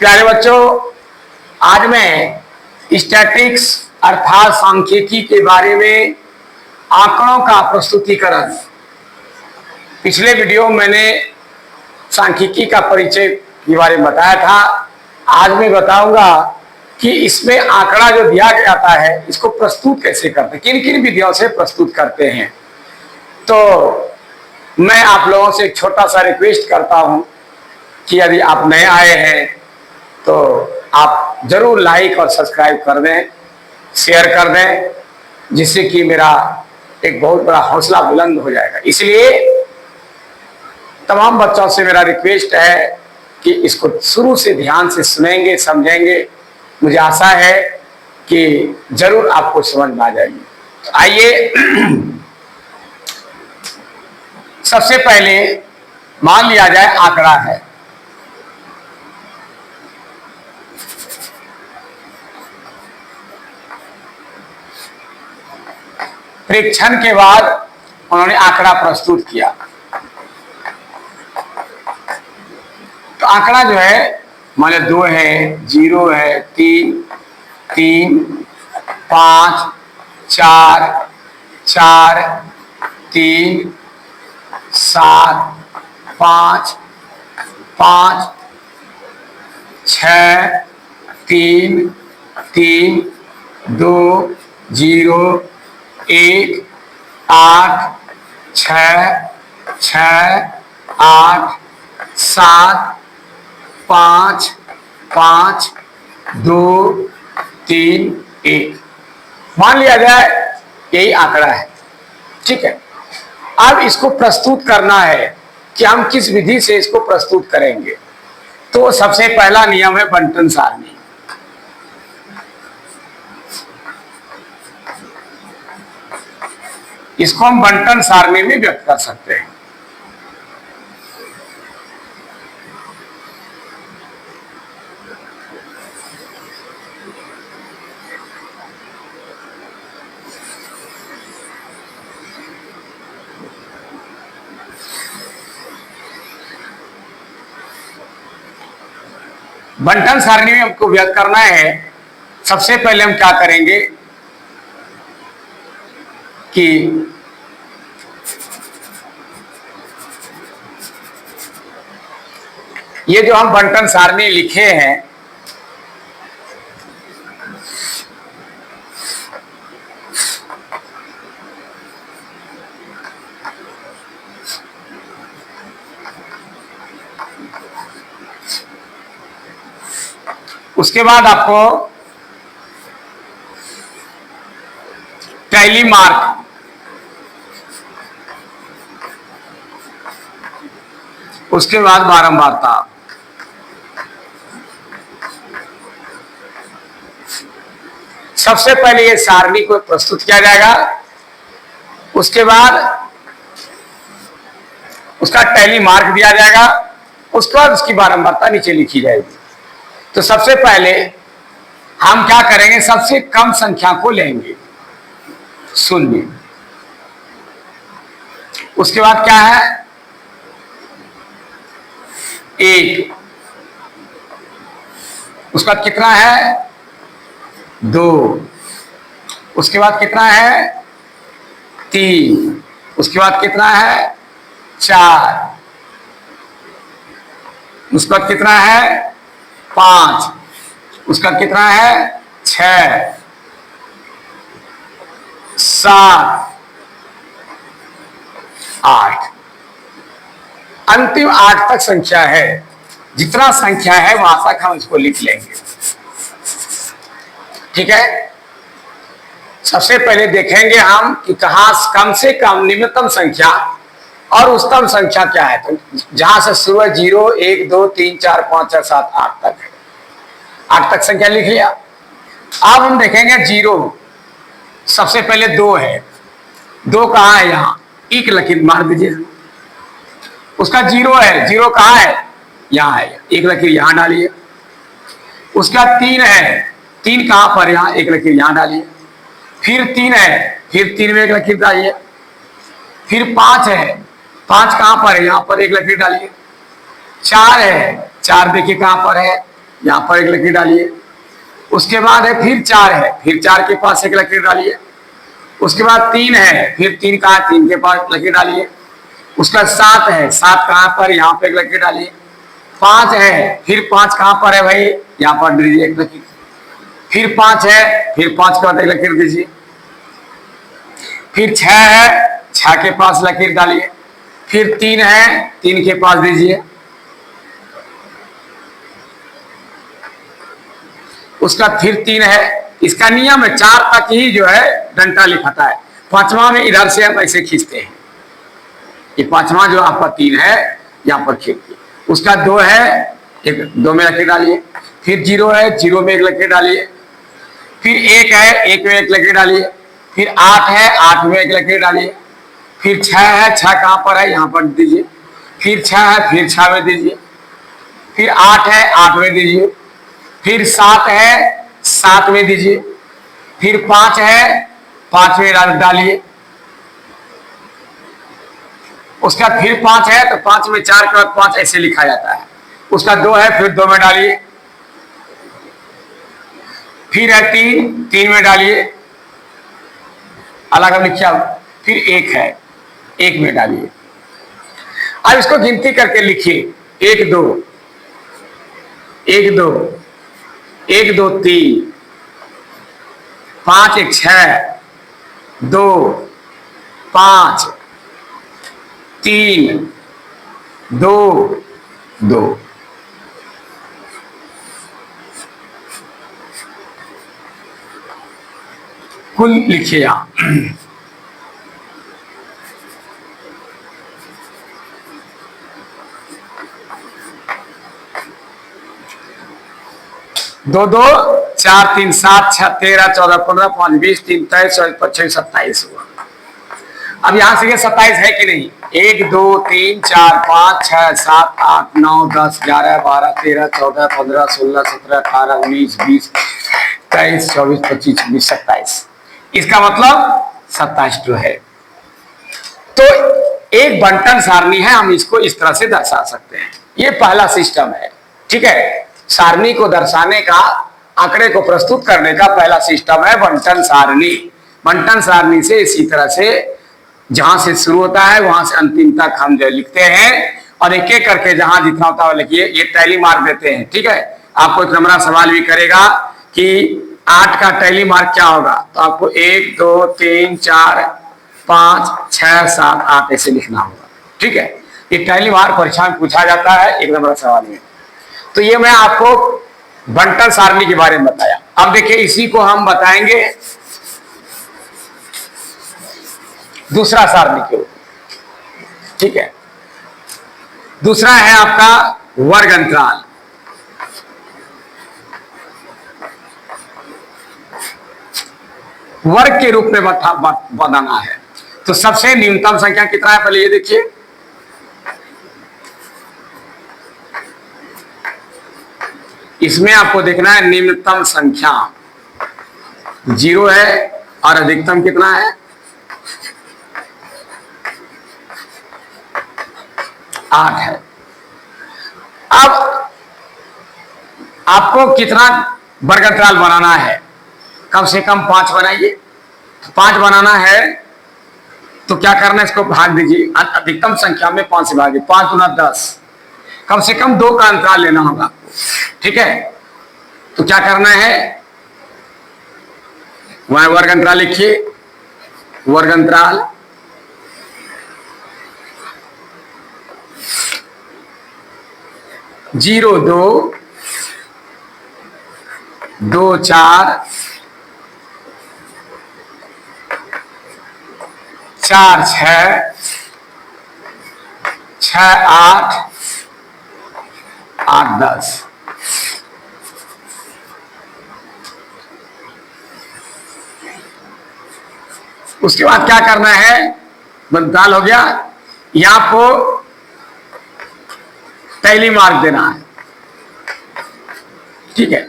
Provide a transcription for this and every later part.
प्यारे बच्चों, आज मैं स्टैटिक्स अर्थात सांख्यिकी के बारे में आंकड़ों का प्रस्तुतिकरण। पिछले वीडियो में मैंने सांख्यिकी का परिचय के बारे में बताया था। आज मैं बताऊंगा कि इसमें आंकड़ा जो दिया जाता है इसको प्रस्तुत कैसे करते हैं, किन किन विधियों से प्रस्तुत करते हैं। तो मैं आप लोगों से एक छोटा सा रिक्वेस्ट करता हूं कि यदि आप नए आए हैं तो आप जरूर लाइक और सब्सक्राइब कर दें, शेयर कर दें, जिससे कि मेरा एक बहुत बड़ा हौसला बुलंद हो जाएगा। इसलिए तमाम बच्चों से मेरा रिक्वेस्ट है कि इसको शुरू से ध्यान से सुनेंगे, समझेंगे। मुझे आशा है कि जरूर आपको समझ में आ जाएगी। तो आइए सबसे पहले मान लिया जाए आंकड़ा है। परीक्षण के बाद उन्होंने आंकड़ा प्रस्तुत किया। तो आंकड़ा जो है मान लो 2 है, 0 है, 3, 3, 5, 4, 4, 3, 7, 5, 5, 6, 3, 3, 2, 0, 1, 8, 6, 6, 8, 7, 5, 5, 2, 3, 1 मान लिया जाए यही आंकड़ा है। ठीक है, अब इसको प्रस्तुत करना है कि हम किस विधि से इसको प्रस्तुत करेंगे। तो सबसे पहला नियम है बंटन सारणी। इसको हम बंटन सारणी में व्यक्त कर सकते हैं। बंटन सारणी में हमको व्यक्त करना है। सबसे पहले हम क्या करेंगे कि ये जो हम बंटन सारणी लिखे हैं उसके बाद आपको टैली मार्क उसके बाद बारंबारता। सबसे पहले ये सारणी को प्रस्तुत किया जाएगा, उसके बाद उसका टैली मार्क दिया जाएगा, उसके बाद उसकी बारंबारता नीचे लिखी जाएगी। तो सबसे पहले हम क्या करेंगे, सबसे कम संख्या को लेंगे 0। उसके बाद क्या है 1, उसका कितना है 2, उसके बाद कितना है 3, उसके बाद कितना है 4, उसके बाद कितना है 5, उसका कितना है 6, 7, 8। अंतिम 8 तक संख्या है। जितना संख्या है वहां तक हम इसको लिख लेंगे। ठीक है, सबसे पहले देखेंगे हम कि कहां कम से कम निम्नतम संख्या और उच्चतम संख्या क्या है। तो जहां से शुरू है 0, 1, 2, 3, 4, 5, 6, 7, 8 तक है। 8 तक संख्या लिख लिया। अब हम देखेंगे 0। सबसे पहले 2 है। 2 कहां है, यहां एक लकीर मार दीजिए। उसका 0 है। 0 कहां है, यहां है, एक लकीर यहां डालिए। उसका 3 है। 3 कहां पर, यहां एक लकीर यहां डालिए। फिर 3 है, फिर 3 में एक लकीर डालिए। फिर 5 है। 5 कहां पर है, यहां पर एक लकीर डालिए। 4 है। 4 देखिए कहां पर है, यहाँ पर एक लकीर डालिए। उसके बाद है फिर 4 है, फिर 4 के पास एक लकीर डालिए। उसके बाद 3 है, फिर 3 कहाँ, 3 के पास लकीर डालिए। उसका 7 है, 7 कहाँ पर, यहाँ पे एक लकीर डालिए। 5 है, फिर 5 कहाँ पर है भाई, यहाँ पर दीजिए एक लकीर। फिर 5 है, फिर 5 के बाद एक लकीर दीजिए। फिर 6 है, 6 के पास लकीर डालिए। फिर 3 है, 3 के पास दीजिए। उसका फिर 3 है। इसका नियम है 4 तक ही जो है डंटा लिखाता है, 5वां में इधर से हम ऐसे खींचते हैं। ये 5वां जो आपका 3 है यहाँ पर खींचिए। उसका 2 है, एक 2 में लकीर डालिए। फिर 0 है, 0 में एक लकीर डालिए। फिर 1 है, 1 में एक लकीर डालिए। फिर 8 है, 8 में एक लकीर डालिए। फिर 6 है, 6 कहाँ पर है, यहाँ पर दीजिए। फिर 6 है, फिर 6 में दीजिए। फिर 8 है, 8 में दीजिए। फिर 7 है, 7 में दीजिए। फिर 5 है, 5 में डालिए। उसका फिर 5 है, तो 5 में 4 के बाद 5 ऐसे लिखा जाता है। उसका 2 है, फिर 2 में डालिए। फिर है 3, 3 में डालिए, अलग अलग लिखिए। फिर 1 है, 1 में डालिए। अब इसको गिनती करके लिखिए, 1 2 1 2 1 2 3 5 1 6 2 5 3 2 2। कुल लिखिए आप। दो 2 4 3 7 6 13 14 15 5 20 3 23 25 27 हुआ। अब यहां से ये 27 है कि नहीं, 1 2 3 4 5 6 7 8 9 10 11 12 13 14 15 16 17 18 19 20 23 24 25 26 27। इसका मतलब 27 जो है। तो एक बंटन सारणी है, हम इसको इस तरह से दर्शा सकते हैं। ये पहला सिस्टम है, ठीक है। सारणी को दर्शाने का, आंकड़े को प्रस्तुत करने का पहला सिस्टम है बंटन सारणी। बंटन सारणी से इसी तरह से जहां से शुरू होता है वहां से अंतिम तक हम जो लिखते हैं, और एक एक करके जहां जितना होता है लिखिए। ये टैली मार्क देते हैं, ठीक है। आपको एक नंबर सवाल भी करेगा कि 8 का टैली मार्क क्या होगा, तो आपको 1 2 3 4 5 6 7 8 ऐसे लिखना होगा, ठीक है। ये टैली मार्क परीक्षा में पूछा जाता है एक नंबर सवाल में। तो ये मैं आपको बंटन सारणी के बारे में बताया। अब देखिए इसी को हम बताएंगे दूसरा सारणी के, ठीक है। दूसरा है आपका वर्ग अंतराल। वर्ग के रूप में बताना है। तो सबसे न्यूनतम संख्या कितना है, पहले ये देखिए। इसमें आपको देखना है निम्नतम संख्या 0 है और अधिकतम कितना है 8 है। अब आपको कितना वर्ग अंतराल बनाना है, कम से कम 5 बनाइए। 5 बनाना है तो क्या करना है, इसको भाग दीजिए। अधिकतम संख्या में 5 से भागिए, 5 गुना 10। कम से कम 2 का अंतराल लेना होगा आपको, ठीक है। तो क्या करना है, वहां वर्ग अंतराल लिखिए। वर्ग अंतराल जीरो 2 2 4 4 6 6 8 8 10। उसके बाद क्या करना है, अंतराल हो गया, यहां को टैली मार्क देना है, ठीक है।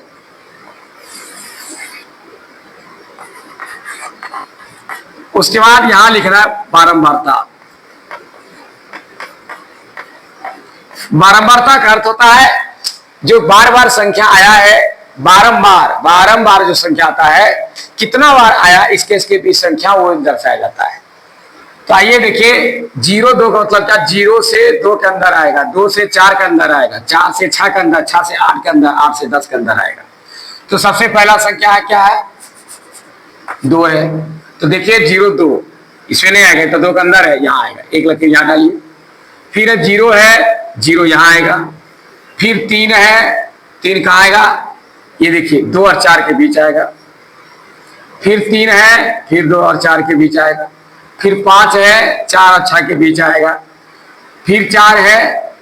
उसके बाद यहां लिखना है बारंबारता। बारंबारता का अर्थ होता है जो बार बार संख्या आया है, बारंबार जो संख्या आता है, कितना बार आया इसके बीच संख्या वो दर्शाया जाता है। तो आइए देखिए, 0-2 का मतलब क्या, 0 से 2 के अंदर आएगा, 2 से 4 के अंदर आएगा, 4 से 6 के अंदर, 6 से 8 के अंदर, 8 से 10 के अंदर आएगा। तो सबसे पहला संख्या है क्या है, 2 है। तो देखिए 0-2 इसमें नहीं आएगा, तो 2 के अंदर है, यहाँ आएगा, एक लकीर यहाँ डालिए। फिर 0 है, 0 यहाँ आएगा। फिर 3 है, 3 कहाँ आएगा, ये देखिए 2 और 4 के बीच आएगा। फिर 3 है, फिर 2 और 4 के बीच आएगा। फिर 5 है, 4 और 6 के बीच आएगा। फिर 4 है,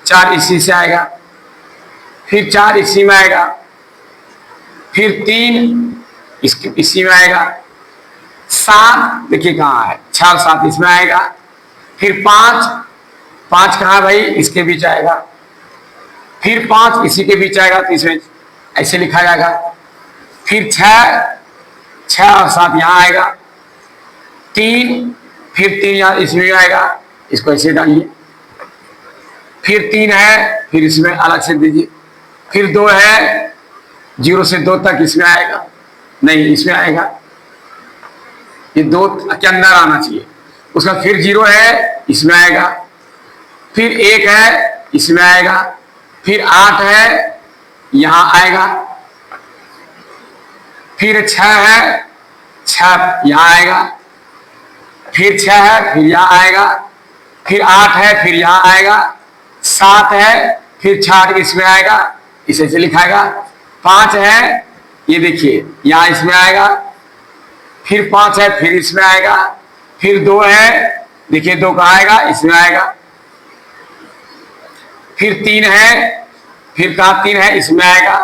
4 इसी से आएगा। फिर 4 इसी में आएगा। फिर 3 इसी में आएगा। 7 देखिए कहाँ है, 6 और 7 इसमें आएगा। फिर 5 कहाँ भाई, इसके बीच आएगा। फिर 5 इसी के बीच आएगा, तो इसमें ऐसे लिखा जाएगा। फिर 6 और 7 यहाँ आएगा। 3 फिर 3 यहाँ इसमें आएगा, इसको ऐसे डालिए। फिर 3 है, फिर इसमें अलग से दीजिए। फिर 2 है, 0 से 2 तक इसमें आएगा, नहीं इसमें आएगा, ये 2 के अंदर आना चाहिए। उसका फिर 0 है, इसमें आएगा। फिर 1 है, इसमें आएगा। फिर 8 है, यहाँ आएगा। फिर 6 है, 6 यहाँ आएगा। फिर 6 है, फिर यहाँ आएगा। फिर 8 है, फिर यहाँ आएगा। 7 है, फिर 6 इसमें आएगा, इसे से लिखाएगा। 5 है, ये देखिए यहाँ इसमें आएगा। फिर 5 है, फिर इसमें आएगा। फिर 2 है, देखिए 2 कहाँ आएगा, इसमें आएगा। फिर 3 है, फिर कहाँ 3 है, इसमें आएगा।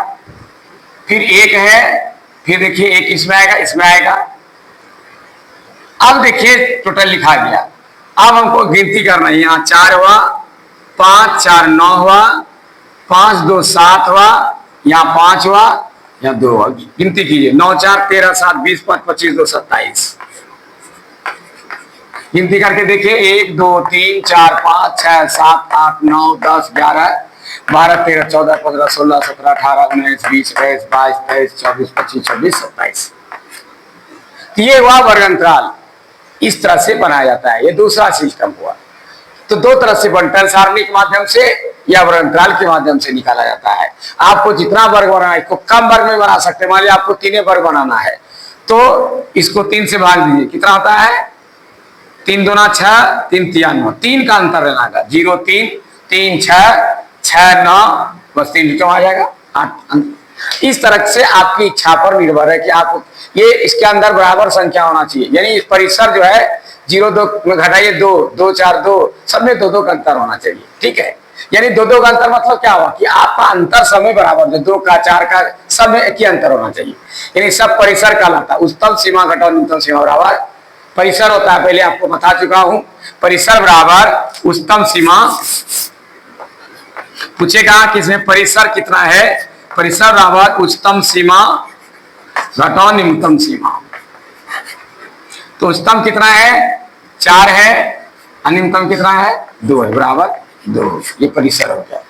फिर 1 है, फिर देखिए 1 इसमें आएगा, इसमें आएगा। अब देखिए टोटल लिखा गया। अब हमको गिनती करना है, यहाँ 4 हुआ, 5 4 9 हुआ, 5 2 7 हुआ, यहाँ 5 हुआ, यहाँ 2 हुआ। गिनती कीजिए, 9 4 13 7 20 5 25 2 27। गिनती करके देखिए, 1 2 3 4 5 6 7 8 9 10 11 12 13 14 15 16 17 18 19 20 21 22 23 24 25 26 27। ये हुआ वर्ग अंतराल, इस तरह से बनाया जाता है। ये दूसरा सिस्टम हुआ। तो 2 तरह से बंटन सारणी के माध्यम से या वर्ग अंतराल के माध्यम से निकाला जाता है। आपको जितना वर्ग बनाना है, इसको कम वर्ग में बना सकते हैं। मान लिया आपको 3 वर्ग बनाना है, तो इसको 3 से भाग दीजिए, कितना होता है, 3 दूना 6 3 तिया 9, 3 का अंतर रहना है। 0 3 3 6 6 9, बस 3 क्यों आ जाएगा 8। इस तरह से आपकी इच्छा पर निर्भर है कि आप ये इसके अंदर बराबर संख्या होना चाहिए। यानी इस परिसर जो है 0 2 में घटाइए 2 2 4 2, सब में 2 2 का अंतर होना चाहिए। ठीक है, यानी 2 2 का अंतर मतलब क्या हुआ कि आपका अंतर समय बराबर, जो 2 का 4 का सब में एक ही अंतर होना चाहिए। यानी सब परिसर कहलाता है। उच्चतम सीमा घटाओ न्यूनतम सीमा बराबर परिसर होता है। पहले आपको बता चुका हूं, परिसर बराबर उच्चतम सीमा। पूछेगा कि इसमें परिसर कितना है, परिसर बराबर उच्चतम सीमा घटाओ न्यूनतम सीमा। तो उच्चतम कितना है, 4 है, न्यूनतम कितना है, 2 है, बराबर 2। ये परिसर हो गया।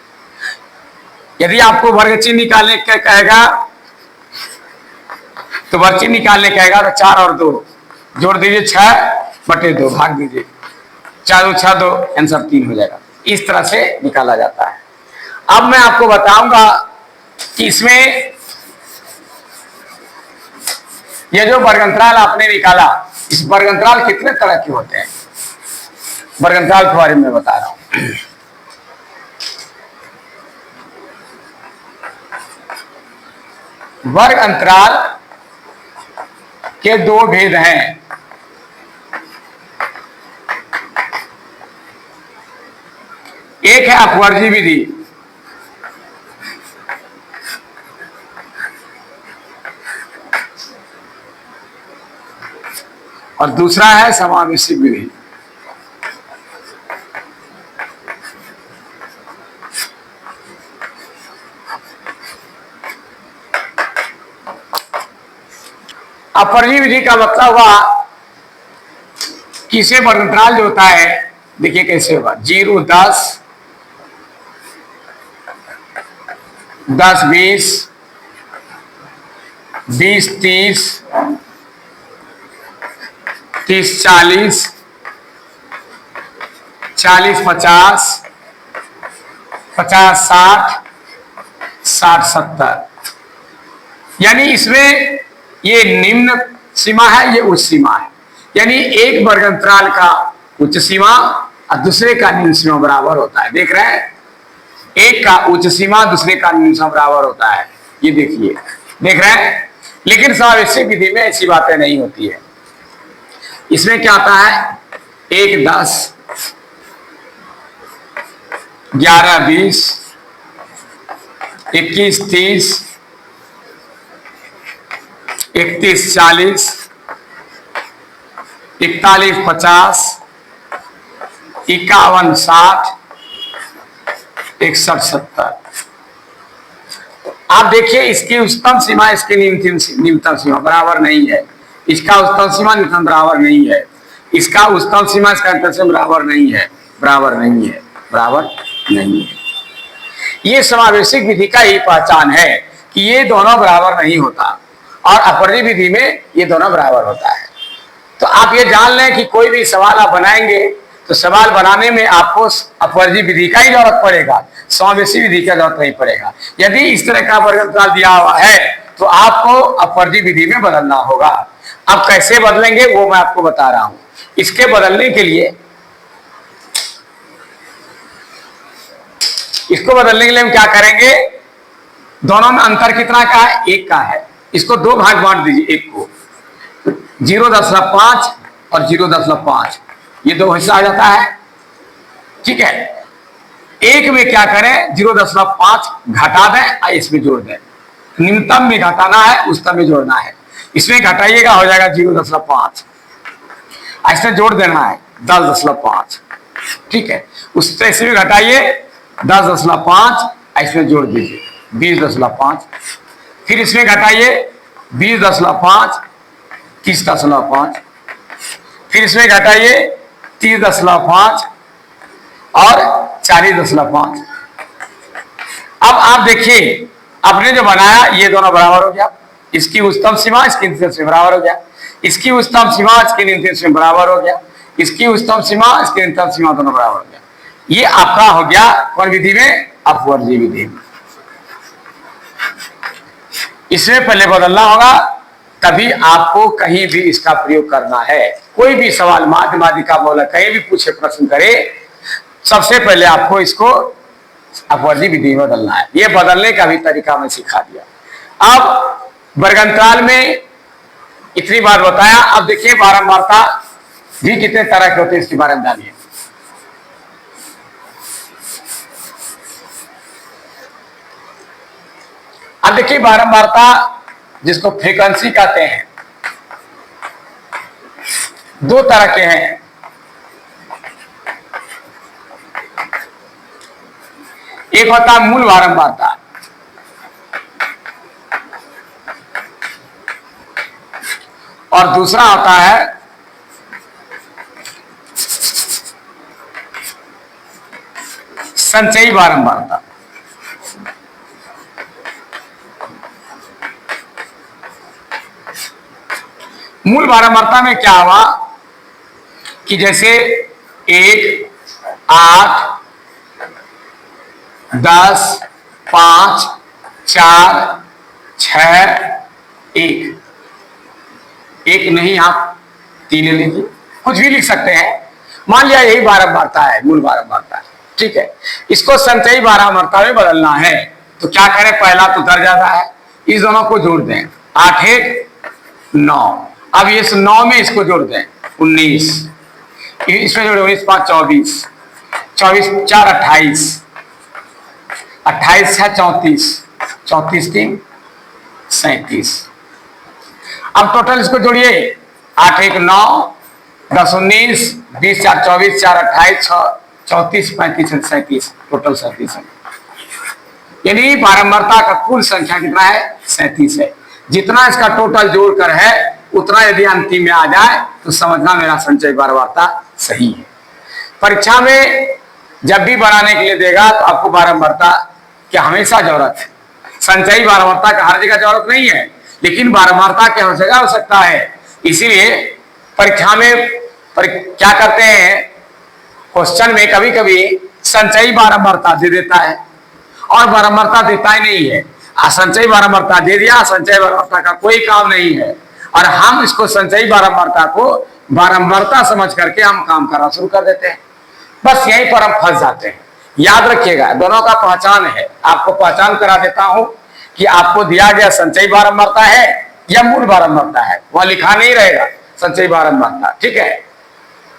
यदि आपको वर्ग चिन्ह निकालने का कहेगा, तो वर्ग चिन्ह निकालने कहेगा तो 4 और 2 जोड़ दीजिए, 6/2 भाग दीजिए, 4 2 6 2, आंसर 3 हो जाएगा। इस तरह से निकाला जाता है। अब मैं आपको बताऊंगा कि इसमें ये जो वर्गअंतराल आपने निकाला, इस वर्गअंतराल कितने तरह के होते हैं, वर्गअंतराल के बारे में बता रहा हूं। वर्गअंतराल के 2 भेद हैं। एक है अपवर्जी विधि, और दूसरा है समावेशी विधि। अपवर्जी विधि का मतलब हुआ कि इसे वर्गअंतराल जो होता है, देखिए कैसे होगा, 0 10 10 20 20 30 30 40 40 50 50 60 60 70। यानी इसमें ये निम्न सीमा है, ये उच्च सीमा है। यानी एक वर्ग अंतराल का उच्च सीमा और दूसरे का निम्न सीमा बराबर होता है। देख रहे हैं, एक का उच्च सीमा दूसरे का निम्न सीमा बराबर होता है। ये देखिए, देख रहे हैं। लेकिन समावेशी विधि में ऐसी बातें नहीं होती है। इसमें क्या आता है, 1 10 11 20 21 30 31 40 41 50 51 60 61 70। आप देखिए, इसकी उच्चतम सीमा इसकी निम्नतम सीमा बराबर नहीं है। इसका उच्चतम सीमा निम्नतम बराबर नहीं है। इसका उच्चतम सीमा इसका निम्नतम सीमा बराबर नहीं है, बराबर नहीं है, बराबर नहीं है। ये समावेशिक विधि का ही पहचान है कि ये दोनों बराबर नहीं होता, और अपवर्जी विधि में ये दोनों बराबर होता है। तो आप ये जान लें कि कोई भी सवाल आप बनाएंगे तो सवाल बनाने में आपको अपवर्जी विधि का ही जरूरत पड़ेगा, समावेशी विधि का जरूरत नहीं पड़ेगा। यदि इस तरह का वर्ग अंतराल दिया हुआ है तो आपको अपवर्जी विधि में बदलना होगा। अब कैसे बदलेंगे वो मैं आपको बता रहा हूं। इसके बदलने के लिए, इसको बदलने के लिए हम क्या करेंगे, दोनों में अंतर कितना का है, 1 का है। इसको 2 भाग बांट दीजिए, 1 को 0.5 और 0.5, ये 2 हिस्सा आ जाता है। ठीक है, 1 में क्या करें, 0.5 घटा दें और इसमें जोड़ दें। निम्नतम में घटाना है, उच्चतम में जोड़ना है। इसमें घटाइएगा, हो जाएगा 0.5, ऐसे जोड़ देना है 10.5। ठीक है, उस तरह से घटाइए 10.5, इसमें जोड़ दीजिए 20.5, फिर इसमें घटाइए 20.5 30.5, फिर इसमें घटाइए 30.5 और 40.5। अब आप देखिए, आपने जो बनाया ये दोनों बराबर हो गया। इसकी उच्चतम सीमा इसकी निम्नतम सीमा बराबर हो गया, इसकी उच्चतम सीमा इसकी निम्नतम सीमा बराबर हो गया, इसकी उच्चतम सीमा इसकी निम्नतम सीमा दोनों बराबर हो गया। ये आपका हो गया कौन विधि में, अपवर्जी विधि में। इसमें पहले बदलना होगा, तभी आपको कहीं भी इसका प्रयोग करना है। कोई भी सवाल माध्यमिका बोला कहीं भी पूछे, प्रश्न करे, सबसे पहले आपको इसको अपवर्जी विधि में बदलना है। ये बदलने का भी तरीका मैं सिखा दिया। अब वर्गांतराल में इतनी बार बताया। अब देखिए बारंबारता भी कितने तरह के होते हैं इसके बारे में जानिए। अब देखिए बारंबारता जिसको फ्रीक्वेंसी कहते हैं, 2 तरह के हैं। एक होता है मूल बारंबारता, और दूसरा होता है संचयी बारंबारता। मूल बारंबारता में क्या हुआ कि जैसे 1 8 10 5 4 6 1, 1 नहीं, आप 3 ले लीजिए, कुछ भी लिख सकते हैं। मान लिया यही बारंबारता है, मूल बारंबारता। ठीक है, इसको संचयी बारंबारता में बदलना है तो क्या करें, पहला तो उतर जाता है, इस दोनों को जोड़ दें, 8 1 9। अब इस 9 में इसको जोड़ दें 19, इसमें जोड़े 19 5 24, 24 4 28, 28 6 34, 34 3 37। अब टोटल इसको जोड़िए, 8 1 9 10 19 20 4 24 4 28 6 34 35 37, टोटल 37 है। यानी बारंबारता का कुल संख्या कितना है, 37 है। जितना इसका टोटल जोड़कर है उतना यदि अंतिम में आ जाए तो समझना मेरा संचय बारंबारता सही है। परीक्षा में जब भी बनाने के लिए देगा तो आपको बारंबारता की हमेशा जरूरत है। संचयी बारंबारता का हर जगह जरूरत नहीं है, लेकिन बारंबारता की हर जगह आवश्यकता है। इसीलिए परीक्षा में क्या करते हैं, क्वेश्चन में कभी कभी संचयी बारंबारता दे देता है और बारंबारता देता ही नहीं है। असंचयी बारंबारता दे दिया, संचयी बारंबारता का कोई काम नहीं है, और हम इसको संचयी बारंबारता को बारंबारता समझ करके हम काम करना शुरू कर देते हैं। बस यहीं पर हम फंस जाते हैं। याद रखिएगा, दोनों का पहचान है। आपको पहचान करा देता हूं कि आपको दिया गया संचयी बारंबारता है या मूल बारंबारता है, वह लिखा नहीं रहेगा संचयी बारंबारता, ठीक है।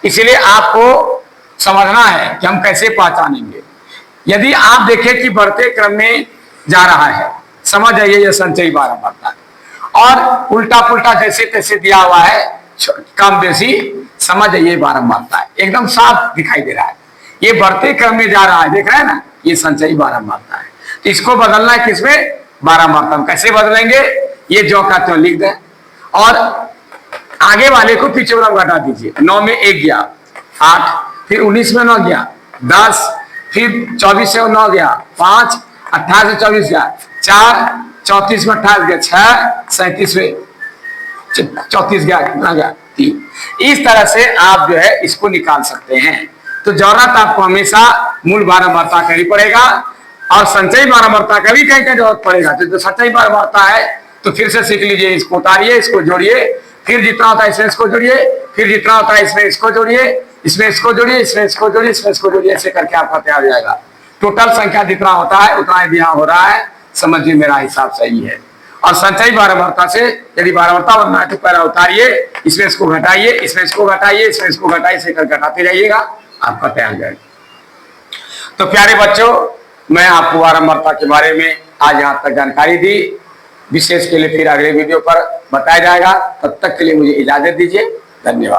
इसलिए आपको समझना है कि हम कैसे पहचानेंगे। यदि आप देखें कि बढ़ते क्रम में जा रहा है, समझ जाइए यह संचयी बारंबारता, और उल्टा पुल्टा जैसे तैसे दिया हुआ है, कम बेसी, समझ जाइए बारंबारता है। एकदम साफ दिखाई दे रहा है, ये बढ़ते क्रम में जा रहा है, देख रहे हैं ना, ये संचयी बारंबारता है। तो इसको बदलना है किसमें, बारंबारता में। कैसे बदलेंगे, ये जो का त्यों लिख दें और आगे वाले को पीछे वाला घटा दीजिए। 9 में 1 गया 8, फिर 19 में 9 गया 10, फिर 24 से 9 गया 5, 28 से 24 गया 4, 34 में 28 गया 6, 37 में 34 गया कितना गया 3। इस तरह से आप जो है इसको निकाल सकते हैं। तो जरूरत आपको हमेशा मूल बारंबारता करनी पड़ेगा और संचयी बारंबारता का भी कहीं कहीं जरूरत पड़ेगा। तो जो संचयी बारंबारता है तो फिर से सीख लीजिए, इसको उतारिए, इसको जोड़िए, फिर जितना होता है इसमें इसको जोड़िए, फिर जितना होता है इसमें इसको जोड़िए, इसमें इसको जोड़िए, इसमें इसको जोड़िए, इसमें इसको जोड़िए, ऐसे करके आपका तैयार हो जाएगा। टोटल संख्या जितना होता है उतना यदि यहाँ हो रहा है, समझिए मेरा हिसाब सही है। और संचयी बारंबारता से यदि बारंबारता बनना है तो पहला उतारिए, इसमें इसको घटाइए, इसमें इसको घटाइए, इसमें इसको घटाइए, इसे घटाते जाइएगा, आपका तैयार हो जाएगा। तो प्यारे बच्चों, मैं आपको बारंबारता के बारे में आज यहाँ तक जानकारी दी। विशेष के लिए फिर अगले वीडियो पर बताया जाएगा। तब तक के लिए मुझे इजाजत दीजिए। धन्यवाद।